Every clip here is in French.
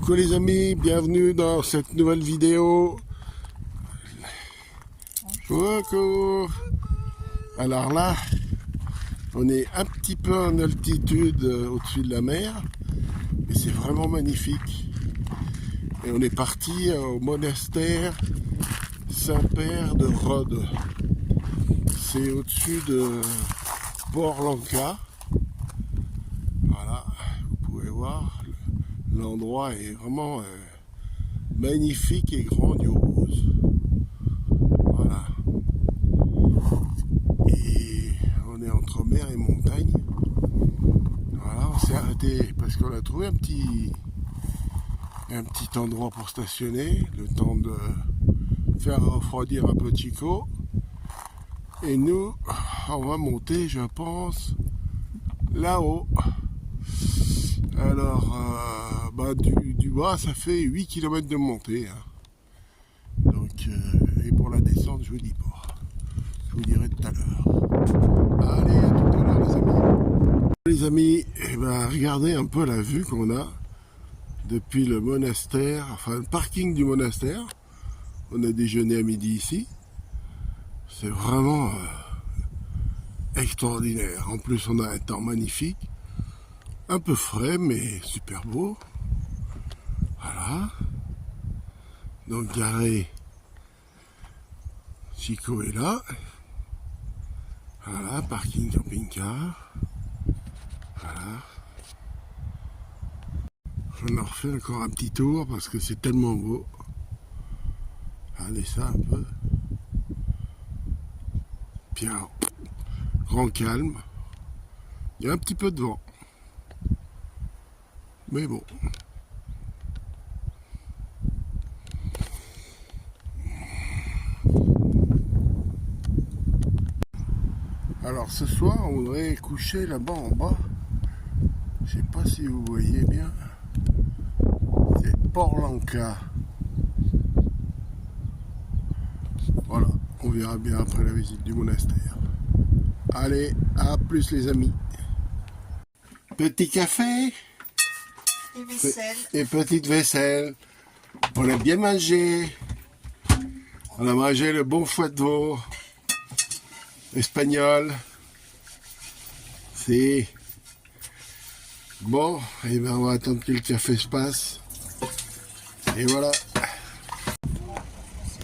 Coucou les amis, bienvenue dans cette nouvelle vidéo. Coucou. Alors là, on est un petit peu en altitude au-dessus de la mer, mais c'est vraiment magnifique. Et on est parti au monastère Saint-Père de Rhodes. C'est au-dessus de Port-Lanka. Voilà, vous pouvez voir, l'endroit est vraiment magnifique et grandiose. Voilà. Et on est entre mer et montagne. Voilà, on s'est arrêté parce qu'on a trouvé un petit endroit pour stationner, le temps de faire refroidir un peu Chico. Et nous, on va monter, je pense, là-haut. Alors, du bas, ça fait 8 km de montée. Hein. Donc, et pour la descente, je vous dis pas. Je vous dirai tout à l'heure. Allez, à tout à l'heure, les amis. Les amis, eh ben, regardez un peu la vue qu'on a depuis le monastère, enfin le parking du monastère. On a déjeuné à midi ici. C'est vraiment extraordinaire. En plus, on a un temps magnifique. Un peu frais, mais super beau. Voilà. Donc, garé. Chico est là. Voilà, parking camping-car. Voilà. On en refait encore un petit tour parce que c'est tellement beau. Allez, ça un peu. Puis alors, grand calme. Il y a un petit peu de vent. Mais bon. Alors ce soir, on voudrait coucher là-bas en bas. Je sais pas si vous voyez bien. C'est Port-Lanka. Voilà, on verra bien après la visite du monastère. Allez, à plus les amis. Petit café et vaisselle. Et petite vaisselle. On a bien mangé. On a mangé le bon foie de veau espagnol. C'est bon. Et ben on va attendre que le café se passe. Et voilà.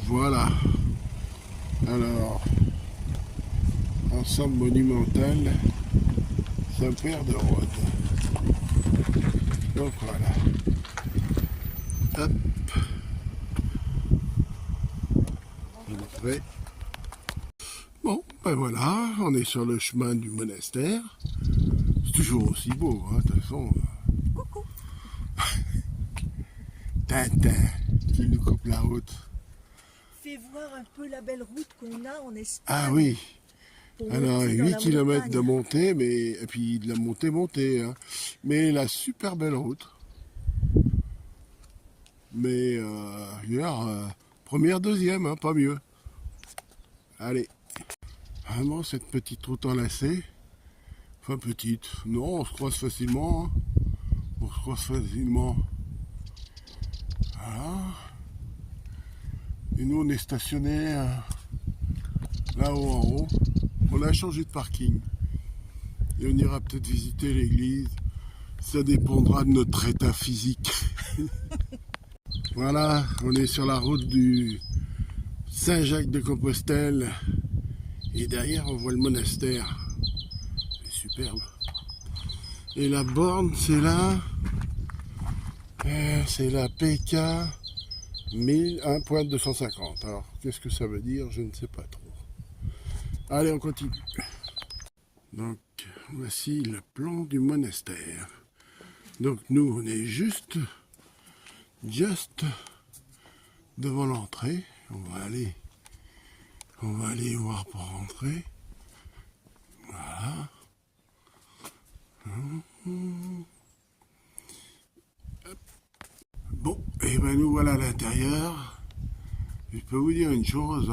Voilà. Alors, ensemble monumental Saint-Père de Rhodes. Donc voilà. Hop. Entrée. Bon, ben voilà, on est sur le chemin du monastère. C'est toujours aussi beau, hein, de toute façon. Coucou. Tintin qui nous coupe la route. Fais voir un peu la belle route qu'on a en Espagne. Ah oui. Pour Alors, monter dans 8 la km de montagne. montée, mais et puis de la montée, hein. Mais la super belle route. Mais hier, première, deuxième, hein, pas mieux. Allez. Vraiment, cette petite route enlacée. Enfin, petite. Non, on se croise facilement. Hein. On se croise facilement. Voilà. Et nous, on est stationné là-haut en haut. On a changé de parking. Et on ira peut-être visiter l'église. Ça dépendra de notre état physique. Voilà, on est sur la route du Saint-Jacques-de-Compostelle. Et derrière, on voit le monastère. C'est superbe. Et la borne, c'est là. C'est la PK 1.250. Alors, qu'est-ce que ça veut dire? Je ne sais pas trop. Allez, on continue. Donc, voici le plan du monastère. Donc, nous, on est juste devant l'entrée. On va aller voir pour rentrer. Voilà. Bon, et ben nous voilà à l'intérieur. Je peux vous dire une chose,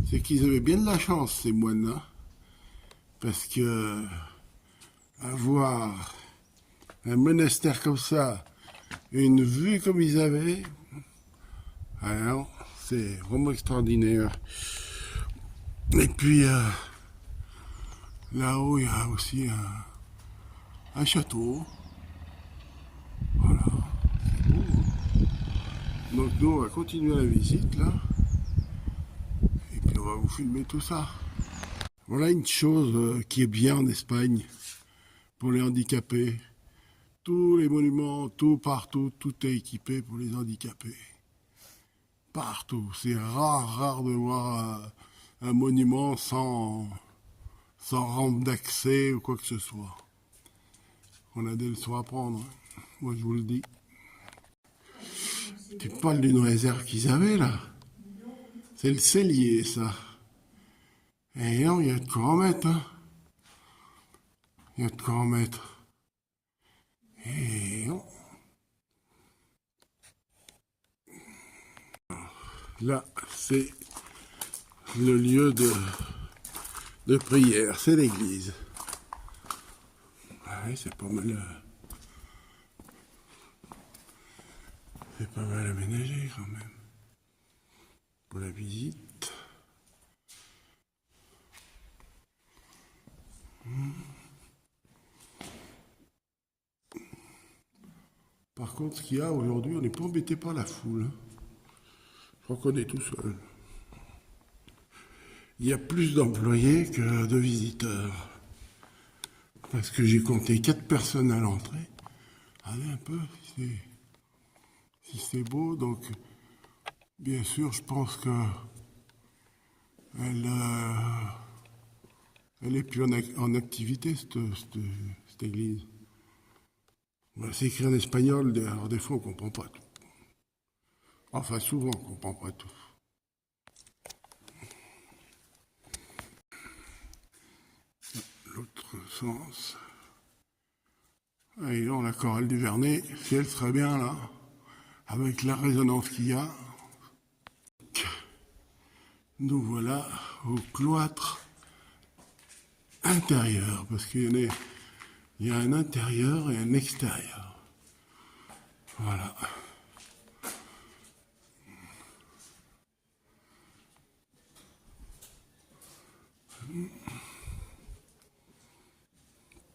c'est qu'ils avaient bien de la chance, ces moines-là, parce que avoir un monastère comme ça, une vue comme ils avaient. Alors, c'est vraiment extraordinaire. Et puis, là-haut, il y a aussi un château. Voilà, c'est beau. Donc nous, on va continuer la visite, là. Et puis, on va vous filmer tout ça. Voilà une chose qui est bien en Espagne pour les handicapés. Tous les monuments, tout partout, tout est équipé pour les handicapés. Partout. C'est rare de voir un monument sans rampe d'accès ou quoi que ce soit. On a des leçons à prendre, hein. Moi je vous le dis. Tu parles d'une réserve qu'ils avaient là. C'est le cellier ça. Et non, il y a de quoi en mettre, hein. Il y a de quoi en mettre. Et non. Là, c'est le lieu de prière, c'est l'église. Ouais, c'est pas mal. C'est pas mal aménagé quand même. Pour la visite. Par contre, ce qu'il y a aujourd'hui, on n'est pas embêté par la foule. Je crois qu'on est tout seul. Il y a plus d'employés que de visiteurs. Parce que j'ai compté 4 personnes à l'entrée. Allez un peu, si c'est beau. Donc, bien sûr, je pense que elle est plus en activité, cette église. C'est écrit en espagnol, alors des fois on ne comprend pas tout. Enfin, souvent on ne comprend pas tout. L'autre sens. Et là, la chorale du Vernet, si elle serait bien là, avec la résonance qu'il y a. Nous voilà au cloître intérieur, parce qu'il y a un intérieur et un extérieur. Voilà.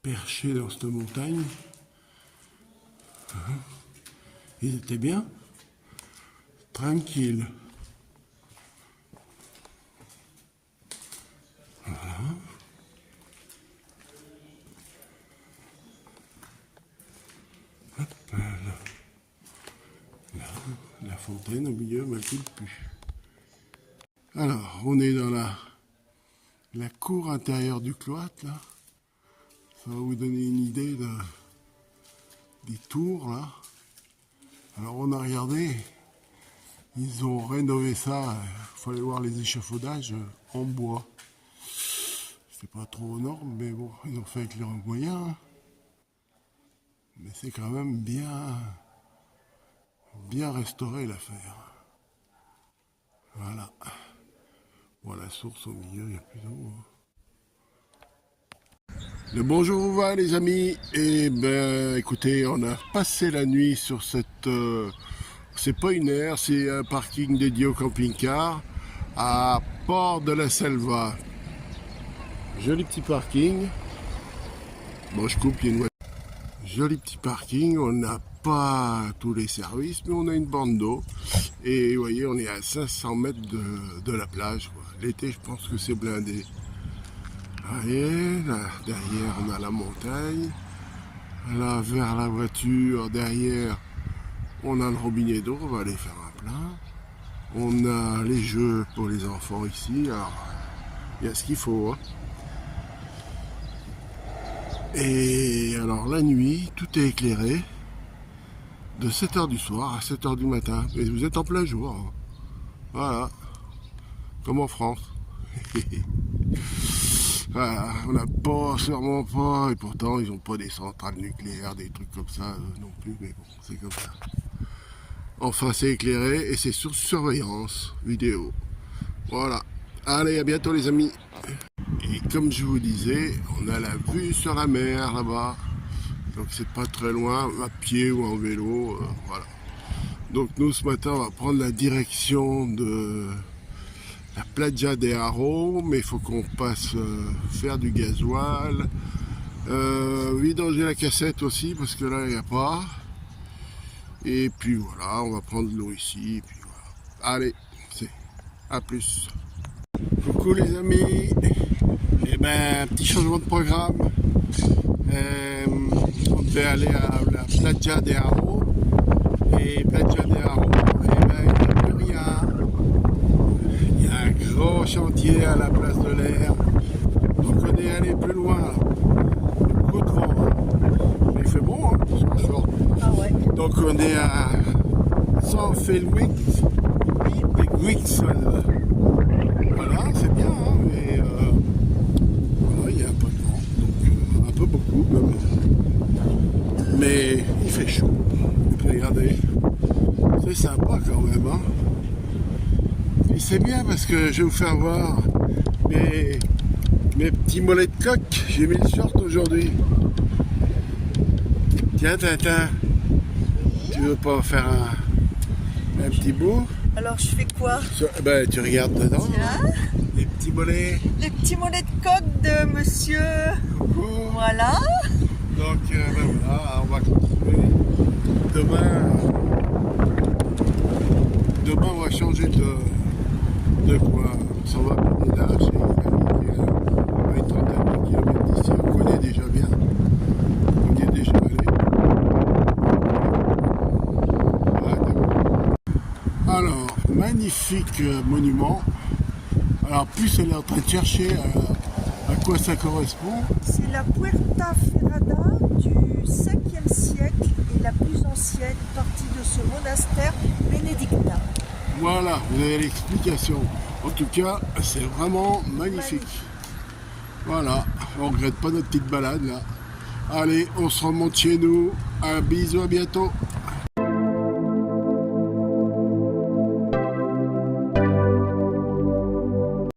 Perché dans cette montagne. Ils étaient bien, tranquilles. Voilà. Hop, la fontaine au milieu m'a tout plu. Alors, on est dans la cour intérieure du cloître, là. Ça va vous donner une idée des tours, là. Alors, on a regardé, ils ont rénové ça, il fallait voir les échafaudages en bois. C'est pas trop aux normes, mais bon, ils ont fait avec leurs moyens. Mais c'est quand même bien restauré l'affaire. Voilà. Bon, la source au milieu, il y a plus d'eau. Le bonjour vous va les amis. Et ben écoutez, on a passé la nuit sur cette... c'est pas une aire, c'est un parking dédié au camping-car à Port de la Selva. Joli petit parking. Bon, je coupe, il y a une voiture. Joli petit parking, on n'a pas tous les services, mais on a une bande d'eau. Et vous voyez, on est à 500 mètres de la plage. L'été, je pense que c'est blindé. Vous voyez, là, derrière, on a la montagne. Là, vers la voiture, derrière, on a le robinet d'eau, on va aller faire un plein. On a les jeux pour les enfants ici. Alors, il y a ce qu'il faut, hein. Et alors la nuit, tout est éclairé de 7h du soir à 7h du matin. Et vous êtes en plein jour. Hein. Voilà. Comme en France. Voilà. On n'a pas, sûrement pas, et pourtant ils n'ont pas des centrales nucléaires, des trucs comme ça non plus, mais bon, c'est comme ça. Enfin, c'est éclairé et c'est sur surveillance vidéo. Voilà. Allez, à bientôt les amis. Et comme je vous disais, on a la vue sur la mer là-bas. Donc c'est pas très loin, à pied ou en vélo, voilà. Donc nous ce matin on va prendre la direction de la Playa de Haro, mais il faut qu'on passe faire du gasoil, vidanger la cassette aussi parce que là il n'y a pas. Et puis voilà, on va prendre de l'eau ici, et puis voilà. Allez, à plus. Coucou les amis, et ben petit changement de programme. On devait aller à la Playa de Haro, et Playa de Haro, et ben il n'y a plus rien. Il y a un gros chantier à la place de l'air, donc on est allé plus loin. Beaucoup de vent, mais il fait bon, hein, c'est chaud. Ah ouais. Donc on est à San Félix et Guixol. Voilà, c'est bien, hein, mais voilà, il y a un peu de vent, donc un peu beaucoup même. Mais il fait chaud. Et puis regardez, c'est sympa quand même. Hein. Et c'est bien parce que je vais vous faire voir mes petits mollets de coq. J'ai mis le short aujourd'hui. Tiens, Tintin, tu veux pas faire un petit bout? Alors je fais quoi? Ben, tu regardes dedans. Tiens. Les petits mollets. Les petits mollets de coq de monsieur. Coucou. Voilà. Donc ben voilà, on va continuer. Demain on va changer de quoi? On s'en va à Pédélas, à une trentaine de kilomètres d'ici, on connaît déjà bien. On y est déjà allé. Alors, magnifique monument. Alors, plus elle est en train de chercher à quoi ça correspond. C'est la Puerta Ferrada du 5e siècle et la plus ancienne partie de ce monastère bénédictin. Voilà, vous avez l'explication. En tout cas, c'est vraiment magnifique. Voilà, on regrette pas notre petite balade là. Allez, on se remonte chez nous. Un bisou, à bientôt.